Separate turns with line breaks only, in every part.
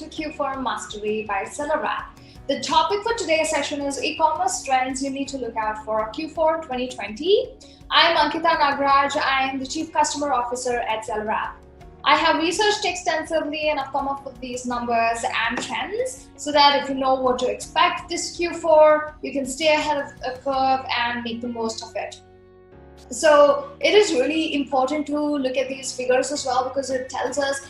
Q4 Mastery by SellerApp. The topic for today's session is e-commerce trends you need to look out for Q4 2020. I'm Ankita Nagraj. I am the Chief Customer Officer at SellerApp. I have researched extensively and I've come up with these numbers and trends so that if you know what to expect this Q4, you can stay ahead of the curve and make the most of it. So it is really important to look at these figures as well because it tells us,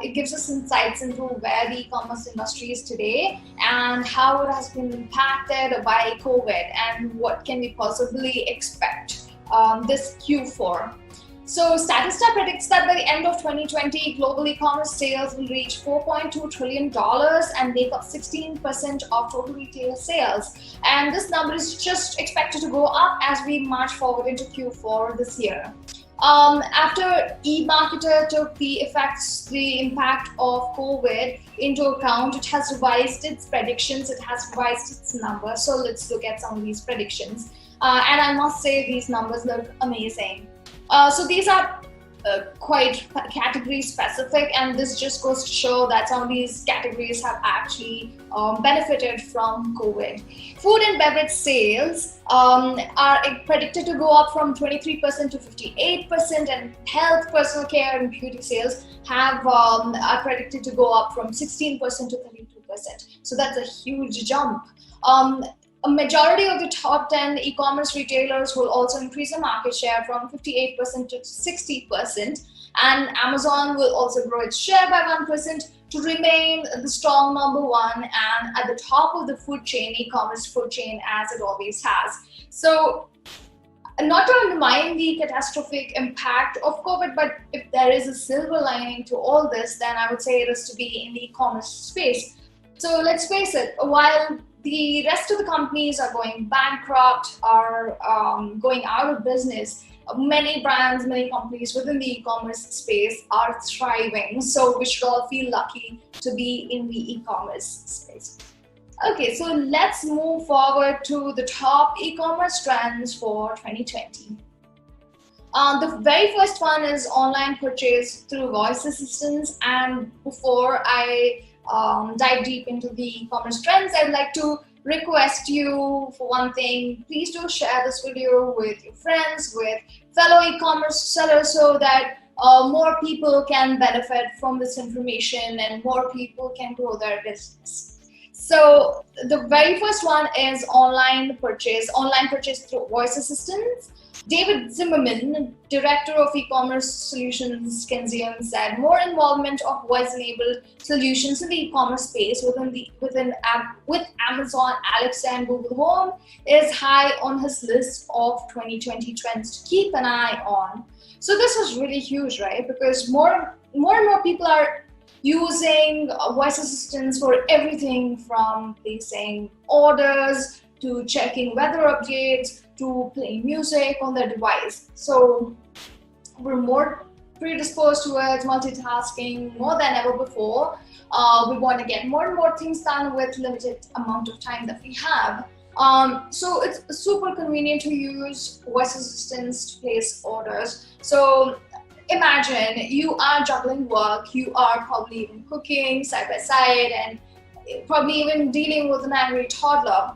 it gives us insights into where the e-commerce industry is today and how it has been impacted by COVID and what can we possibly expect this Q4. So Statista predicts that by the end of 2020, global e-commerce sales will reach $4.2 trillion and make up 16% of total retail sales. And this number is just expected to go up as we march forward into Q4 this year. After eMarketer took the impact of COVID into account, it has revised its predictions, it has revised its numbers. So let's look at some of these predictions. And I must say these numbers look amazing. So these are quite category specific, and this just goes to show that some of these categories have actually benefited from COVID. Food and beverage sales are predicted to go up from 23% to 58%, and health, personal care and beauty sales are predicted to go up from 16% to 32%. So that's a huge jump. A majority of the top 10 e-commerce retailers will also increase their market share from 58% to 60%, and Amazon will also grow its share by 1% to remain the strong number one and at the top of the food chain, e-commerce food chain, as it always has. So not to undermine the catastrophic impact of COVID, but if there is a silver lining to all this, then I would say it is to be in the e-commerce space. So let's face it, while the rest of the companies are going bankrupt, are going out of business, many brands, many companies within the e-commerce space are thriving. So we should all feel lucky to be in the e-commerce space. Okay, so let's move forward to the top e-commerce trends for 2020. The very first one is online purchase through voice assistants. And before I dive deep into the e-commerce trends, I'd like to request you for one thing. Please do share this video with your friends, with fellow e-commerce sellers, so that more people can benefit from this information and more people can grow their business. So the very first one is online purchase through voice assistants. David Zimmerman, director of e-commerce solutions, Kenzium, said more involvement of voice-enabled solutions in the e-commerce space with Amazon Alexa and Google Home is high on his list of 2020 trends to keep an eye on. So this is really huge, right? Because more and more people are using voice assistants for everything from placing orders to checking weather updates to playing music on their device. So we're more predisposed towards multitasking more than ever before. We want to get more and more things done with limited amount of time that we have. So it's super convenient to use voice assistants to place orders. So imagine you are juggling work, you are probably even cooking side by side and probably even dealing with an angry toddler.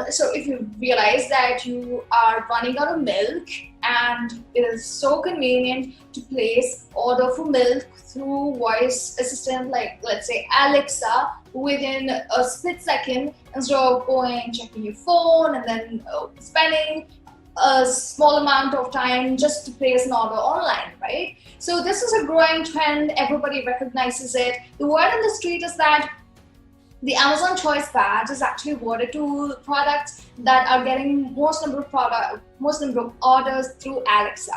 So if you realize that you are running out of milk and it is so convenient to place order for milk through voice assistant like, let's say, Alexa, within a split second, instead of going checking your phone and then spending a small amount of time just to place an order online, right? So this is a growing trend, everybody recognizes it. The word on the street is that the Amazon Choice Badge is actually awarded to products that are getting most number of orders through Alexa.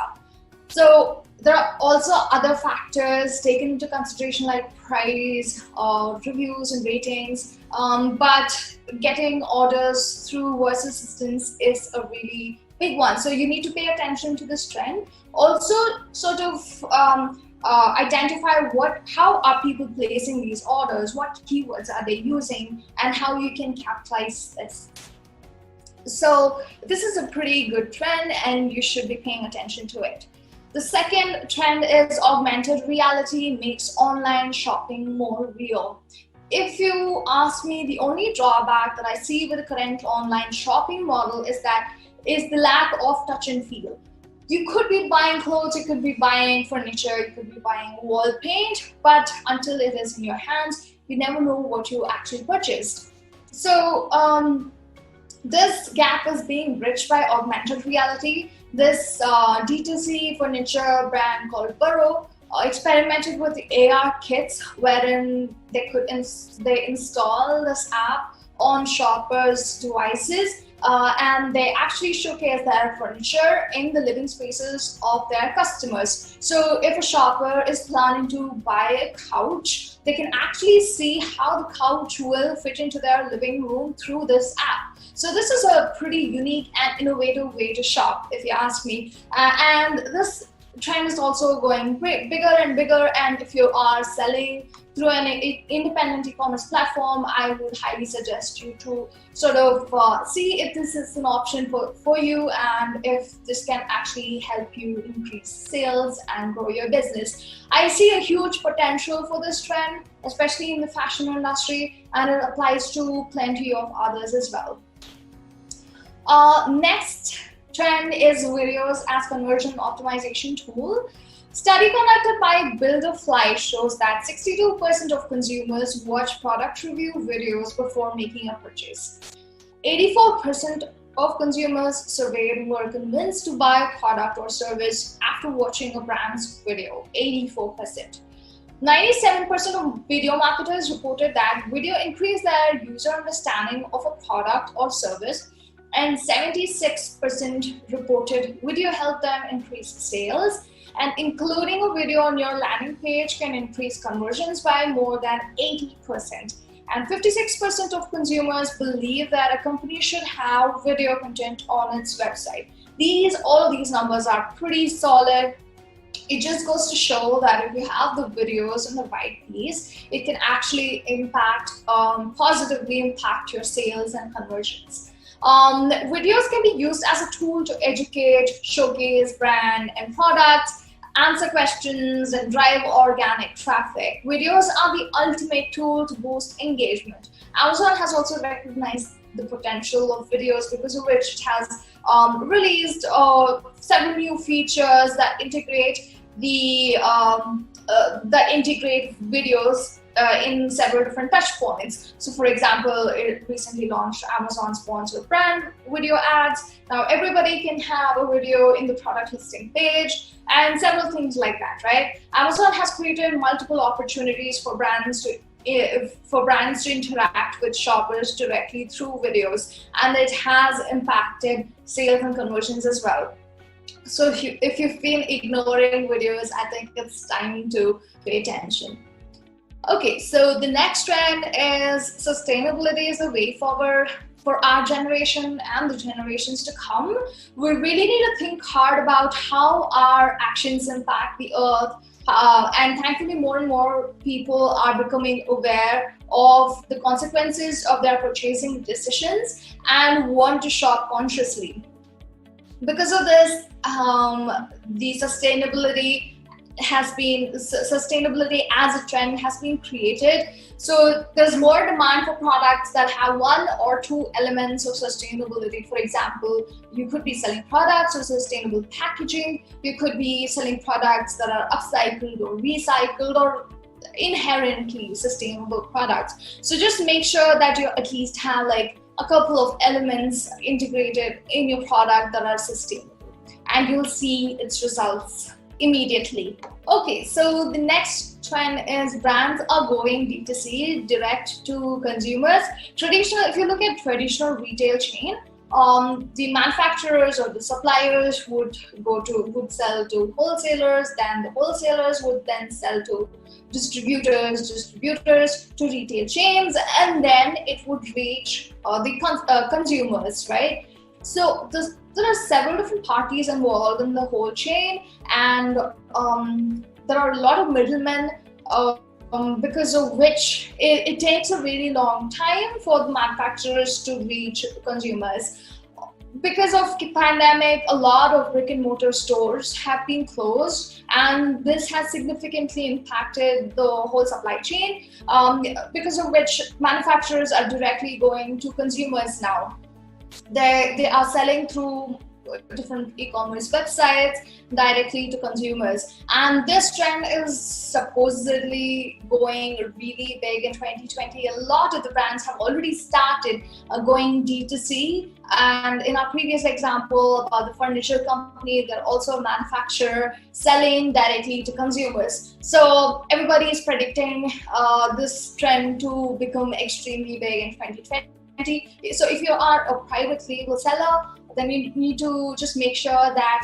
So there are also other factors taken into consideration like price, reviews and ratings, but getting orders through voice assistants is a really big one. So you need to pay attention to this trend. Also sort of identify how are people placing these orders, what keywords are they using, and how you can capitalize this. So this is a pretty good trend and you should be paying attention to it. The second trend is augmented reality makes online shopping more real. if you ask me, the only drawback that I see with the current online shopping model is the lack of touch and feel. You could be buying clothes, you could be buying furniture, you could be buying wall paint, but until it is in your hands, you never know what you actually purchased. So this gap is being bridged by augmented reality. This D2C furniture brand called Burrow experimented with AR kits wherein they install this app on shoppers' devices and they actually showcase their furniture in the living spaces of their customers. So if a shopper is planning to buy a couch, they can actually see how the couch will fit into their living room through this app. So this is a pretty unique and innovative way to shop, if you ask me. And this trend is also going bigger and bigger, and if you are selling through an independent e-commerce platform, I would highly suggest you to sort of see if this is an option for you and if this can actually help you increase sales and grow your business. I see a huge potential for this trend, especially in the fashion industry, and it applies to plenty of others as well. Next trend is videos as conversion optimization tool. Study conducted by Builderfly shows that 62% of consumers watch product review videos before making a purchase. 84% of consumers surveyed were convinced to buy a product or service after watching a brand's video. 84%. 97% of video marketers reported that video increased their user understanding of a product or service, and 76% reported video helped them increase sales, and including a video on your landing page can increase conversions by more than 80%. And 56% of consumers believe that a company should have video content on its website. All of these numbers are pretty solid. It just goes to show that if you have the videos in the right place, it can actually positively impact your sales and conversions. Videos can be used as a tool to educate, showcase brand and products, answer questions, and drive organic traffic. Videos are the ultimate tool to boost engagement. Amazon has also recognized the potential of videos, because of which it has released several new features that integrate videos in several different touch points. So for example, it recently launched Amazon sponsored brand video ads. Now everybody can have a video in the product listing page and several things like that, right? Amazon has created multiple opportunities for brands to interact with shoppers directly through videos, and it has impacted sales and conversions as well. So if you've been ignoring videos, I think it's time to pay attention. Okay, so the next trend is sustainability is the way forward for our generation and the generations to come. We really need to think hard about how our actions impact the earth. And thankfully, more and more people are becoming aware of the consequences of their purchasing decisions and want to shop consciously. Because of this, the sustainability as a trend has been created. So there's more demand for products that have one or two elements of sustainability. For example, you could be selling products with sustainable packaging. You could be selling products that are upcycled or recycled or inherently sustainable products. So just make sure that you at least have like a couple of elements integrated in your product that are sustainable, and you'll see its results immediately. Okay, so the next trend is brands are going D2C, direct to consumers. If you look at traditional retail chain, the manufacturers or the suppliers would sell to wholesalers, then the wholesalers would then sell to distributors to retail chains, and then it would reach the consumers, right? So there are several different parties involved in the whole chain, and there are a lot of middlemen, because of which it takes a really long time for the manufacturers to reach consumers. because of the pandemic, a lot of brick and mortar stores have been closed, and this has significantly impacted the whole supply chain, because of which manufacturers are directly going to consumers now. They are selling through different e-commerce websites directly to consumers, and this trend is supposedly going really big in 2020. A lot of the brands have already started going D2C, and in our previous example about the furniture company, they're also a manufacturer selling directly to consumers. So everybody is predicting this trend to become extremely big in 2020. So if you are a private label seller, then you need to just make sure that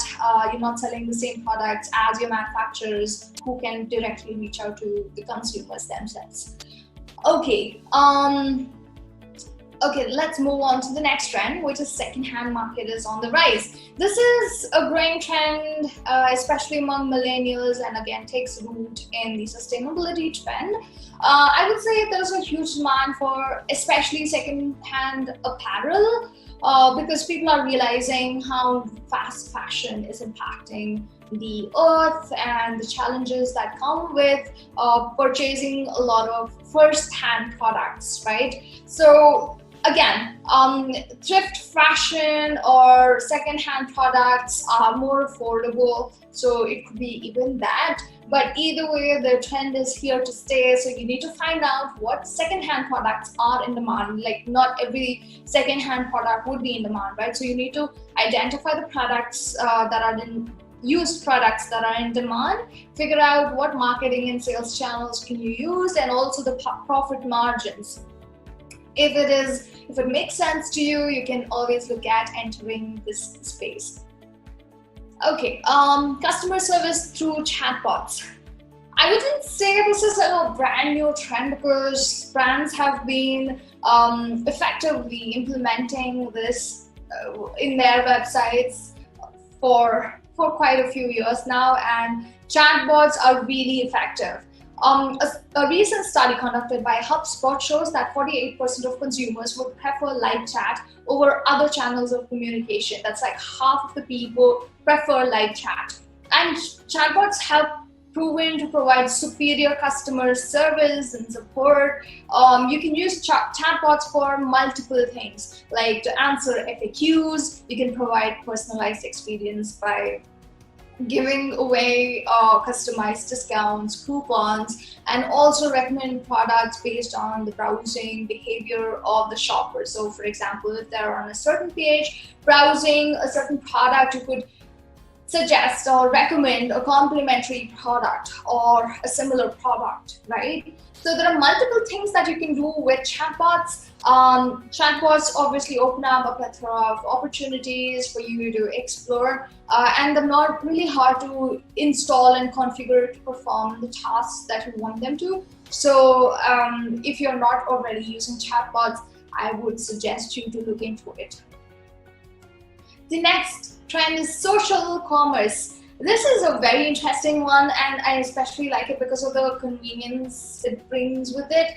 you're not selling the same products as your manufacturers, who can directly reach out to the consumers themselves. Okay, let's move on to the next trend, which is second-hand market is on the rise. This is a growing trend, especially among millennials, and again takes root in the sustainability trend. I would say there's a huge demand for especially second-hand apparel, because people are realizing how fast fashion is impacting the earth and the challenges that come with purchasing a lot of first-hand products, right? So again, thrift fashion or second-hand products are more affordable, so it could be even that. But either way, the trend is here to stay, so you need to find out what second-hand products are in demand. Like, not every second-hand product would be in demand, right? So you need to identify the products that are in used products that are in demand, figure out what marketing and sales channels can you use, and also the profit margins. If it makes sense to you, you can always look at entering this space. Okay, customer service through chatbots. I wouldn't say this is a brand new trend, because brands have been effectively implementing this in their websites for quite a few years now, and chatbots are really effective. A recent study conducted by HubSpot shows that 48% of consumers would prefer live chat over other channels of communication. That's like half of the people prefer live chat. And chatbots have proven to provide superior customer service and support. You can use chatbots for multiple things, like to answer FAQs. You can provide personalized experience by giving away customized discounts, coupons, and also recommend products based on the browsing behavior of the shopper. So for example, if they're on a certain page browsing a certain product, you could suggest or recommend a complementary product or a similar product, right? So there are multiple things that you can do with chatbots. Chatbots obviously open up a plethora of opportunities for you to explore, and they're not really hard to install and configure to perform the tasks that you want them to. So if you're not already using chatbots, I would suggest you to look into it. The next trend is social commerce. This is a very interesting one, and I especially like it because of the convenience it brings with it.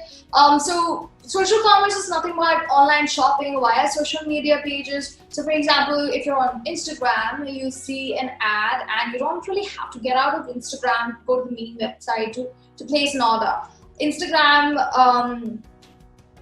So social commerce is nothing but online shopping via social media pages. So for example, if you're on Instagram, you see an ad and you don't really have to get out of Instagram, go to the main website to place an order. Instagram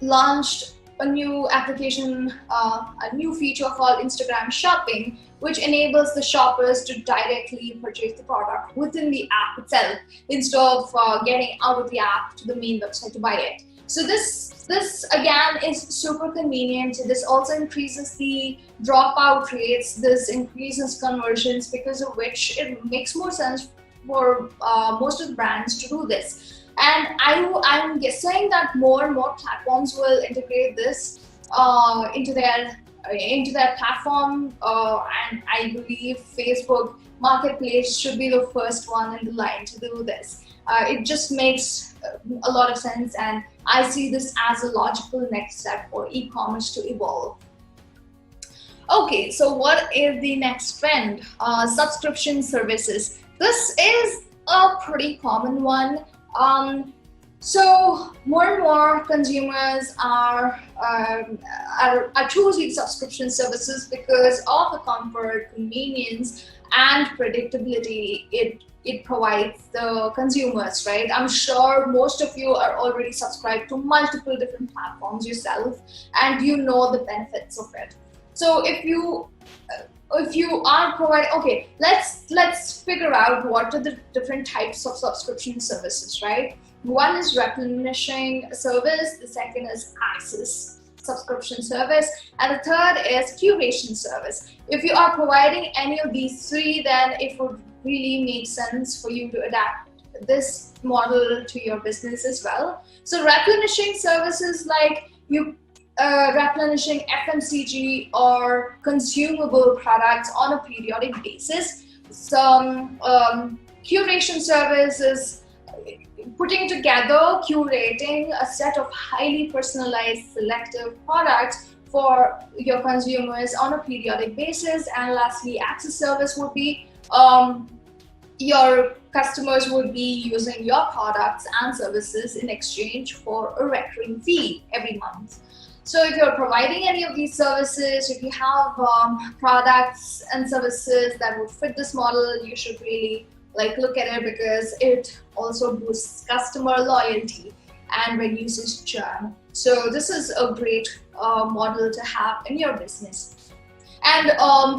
launched a new application, a new feature called Instagram Shopping, which enables the shoppers to directly purchase the product within the app itself, instead of getting out of the app to the main website to buy it. So this again is super convenient. This also increases the dropout rates. This increases conversions, because of which it makes more sense for most of the brands to do this. And I'm guessing that more and more platforms will integrate this into their platform, and I believe Facebook Marketplace should be the first one in the line to do this. It just makes a lot of sense, and I see this as a logical next step for e-commerce to evolve. Okay, so what is the next trend? Subscription services. This is a pretty common one. So more and more consumers are choosing subscription services because of the comfort, convenience, and predictability it provides the consumers, right? I'm sure most of you are already subscribed to multiple different platforms yourself, and you know the benefits of it. So if you are providing, okay, let's figure out what are the different types of subscription services, right? One is replenishing service, the second is access subscription service, and the third is curation service. If you are providing any of these three, then it would really make sense for you to adapt this model to your business as well. So replenishing services like you replenishing FMCG or consumable products on a periodic basis. Some curation services putting together, curating a set of highly personalized, selective products for your consumers on a periodic basis. And lastly, access service would be your customers would be using your products and services in exchange for a recurring fee every month. So if you're providing any of these services, if you have products and services that would fit this model, you should really look at it, because it also boosts customer loyalty and reduces churn. So this is a great model to have in your business. And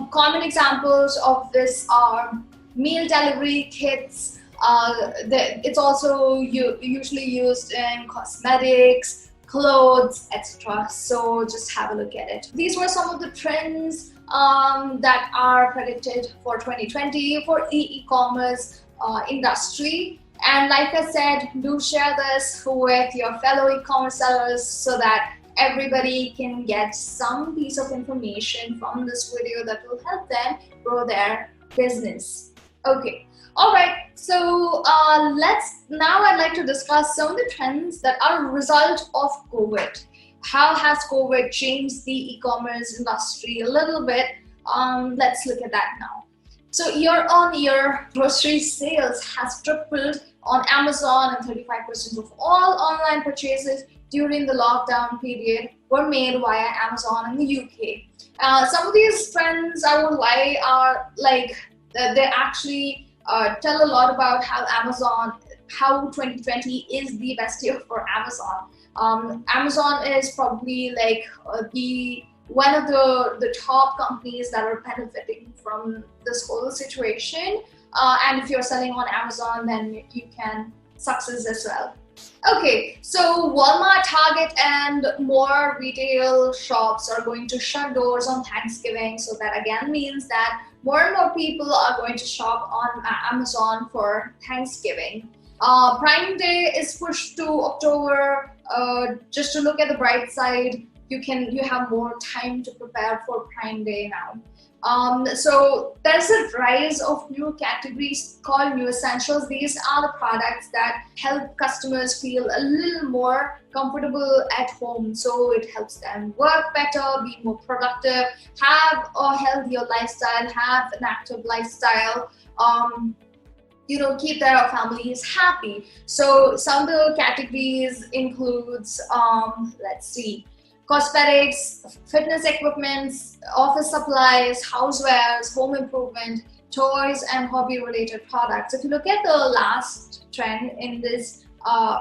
common examples of this are meal delivery kits. It's also usually used in cosmetics, clothes, etc. So just have a look at it. These were some of the trends that are predicted for 2020 for e-commerce industry. And like I said, do share this with your fellow e-commerce sellers so that everybody can get some piece of information from this video that will help them grow their business. Okay. All right, so I'd like to discuss some of the trends that are a result of COVID. How has COVID changed the e-commerce industry a little bit? Let's look at that now. So year-on-year, grocery sales has tripled on Amazon, and 35% of all online purchases during the lockdown period were made via Amazon in the UK. Some of these trends, I would lie, are they actually tell a lot about how 2020 is the best year for Amazon. Amazon is probably one of the top companies that are benefiting from this whole situation. And if you're selling on Amazon, then you can success as well. Okay, so Walmart, Target, and more retail shops are going to shut doors on Thanksgiving. So that again means that more and more people are going to shop on Amazon for Thanksgiving. Prime Day is pushed to October. Just to look at the bright side, you have more time to prepare for Prime Day now. So there's a rise of new categories called new essentials. These are the products that help customers feel a little more comfortable at home. So it helps them work better, be more productive, have a healthier lifestyle, have an active lifestyle, keep their families happy. So some of the categories includes, cosmetics, fitness equipments, office supplies, housewares, home improvement, toys, and hobby-related products. If you look at the last trend in this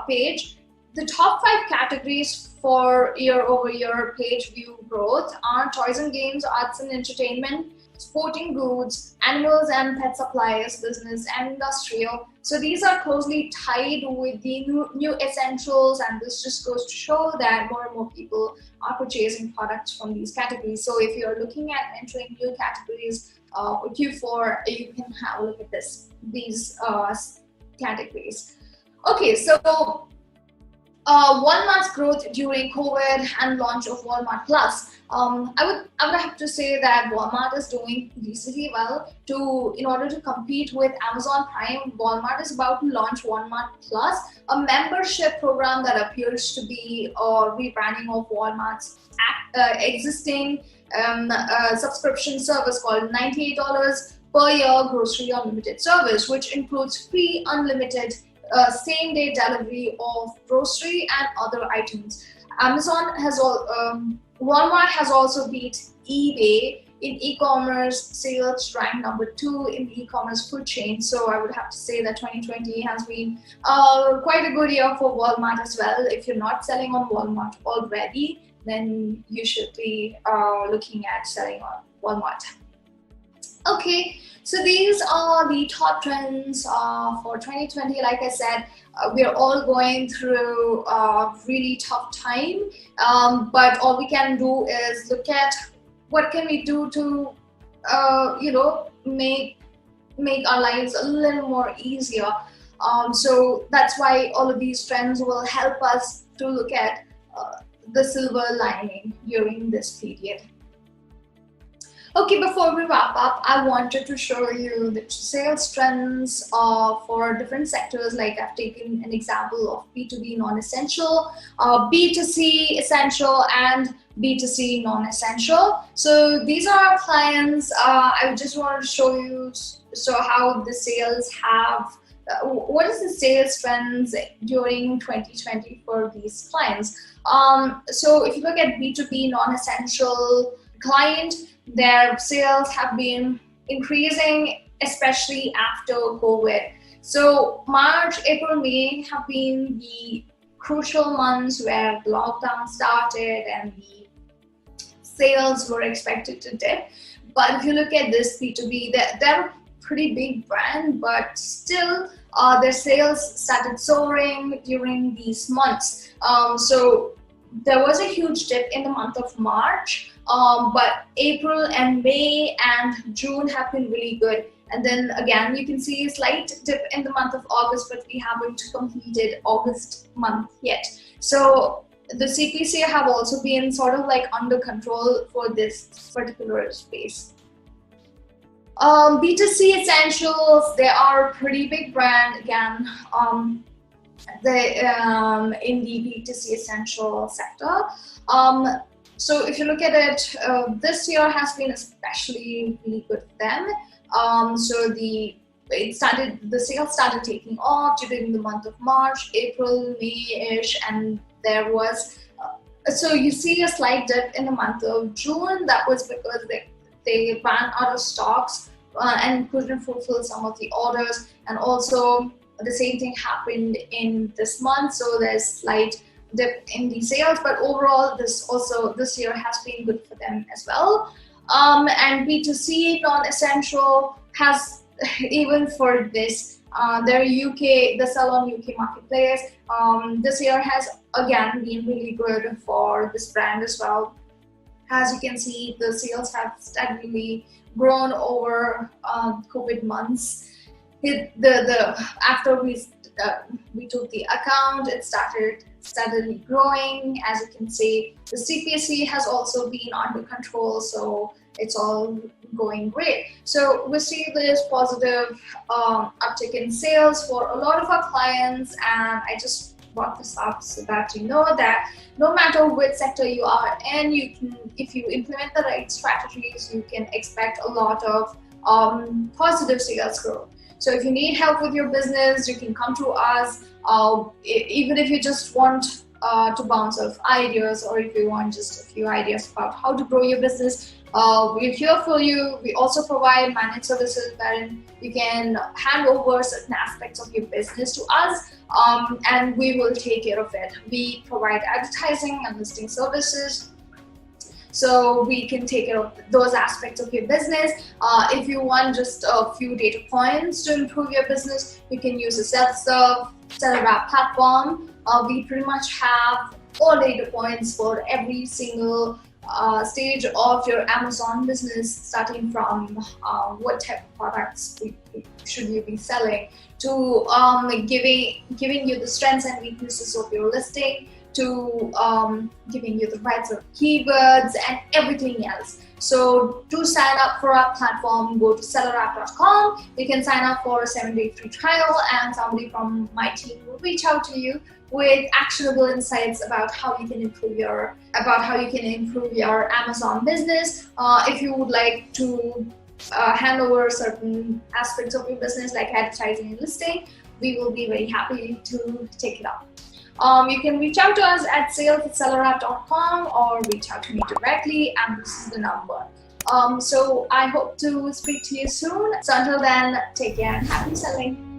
page, the top 5 categories for year-over-year page view growth are toys and games, arts and entertainment, sporting goods, animals and pet supplies, business, and industrial. So these are closely tied with the new essentials, and this just goes to show that more and more people are purchasing products from these categories. So if you're looking at entering new categories for Q4, you can have a look at these categories. Okay, so Walmart's growth during COVID and launch of Walmart Plus. I would have to say that Walmart is doing decently well. In order to compete with Amazon Prime, Walmart is about to launch Walmart Plus, a membership program that appears to be a rebranding of Walmart's existing subscription service called $98 per year grocery unlimited service, which includes free unlimited same day delivery of grocery and other items. Walmart has also beat eBay in e-commerce sales, ranked number 2 in the e-commerce food chain. So I would have to say that 2020 has been quite a good year for Walmart as well. If you're not selling on Walmart already, then you should be looking at selling on Walmart. Okay, so these are the top trends for 2020. Like I said, we are all going through a really tough time, but all we can do is look at what can we do to make our lives a little more easier. So that's why all of these trends will help us to look at the silver lining during this period. Okay, before we wrap up, I wanted to show you the sales trends for different sectors. Like I've taken an example of B2B non-essential, B2C essential, and B2C non-essential. So these are our clients. I just wanted to show you how the sales have, what is the sales trends during 2020 for these clients. So if you look at B2B non-essential client, their sales have been increasing, especially after COVID. So March, April, May have been the crucial months where the lockdown started and the sales were expected to dip. But if you look at this B2B, they're a pretty big brand, but still their sales started soaring during these months. So there was a huge dip in the month of March. But April and May and June have been really good. And then again, you can see a slight dip in the month of August, but we haven't completed August month yet. So the CPC have also been sort of like under control for this particular space. B2C essentials, they are a pretty big brand again. In the B2C essential sector. So if you look at it, this year has been especially really good for them. So the sales started taking off during the month of March, April, May-ish, and there was, so you see a slight dip in the month of June. That was because they ran out of stocks and couldn't fulfill some of the orders, and also the same thing happened in this month, so there's slight dip in the sales, but overall this year has been good for them as well. And B2C non-essential has, even for this, their the Sell on UK marketplace, this year has again been really good for this brand as well. As you can see, the sales have steadily grown over COVID months. After we took the account, it started steadily growing. As you can see, the CPC has also been under control, so it's all going great. So we see this positive uptick in sales for a lot of our clients, and I just brought this up so that you know that no matter which sector you are in, if you implement the right strategies, you can expect a lot of positive sales growth. So if you need help with your business, you can come to us. Even if you just want to bounce off ideas, or if you want just a few ideas about how to grow your business, we're here for you. We also provide managed services wherein you can hand over certain aspects of your business to us, and we will take care of it. We provide advertising and listing services, so we can take care of those aspects of your business. If you want just a few data points to improve your business, you can use a self-serve SellerApp platform. We pretty much have all data points for every single stage of your Amazon business, starting from what type of products should you be selling, to giving you the strengths and weaknesses of your listing, to giving you the right sort of keywords and everything else. So to sign up for our platform, go to SellerApp.com. You can sign up for a 7-day free trial, and somebody from my team will reach out to you with actionable insights about how you can improve your Amazon business. If you would like to hand over certain aspects of your business like advertising and listing, we will be very happy to take it up. You can reach out to us at sales@sellerapp.com or reach out to me directly, and this is the number. So I hope to speak to you soon. So until then, take care and happy selling.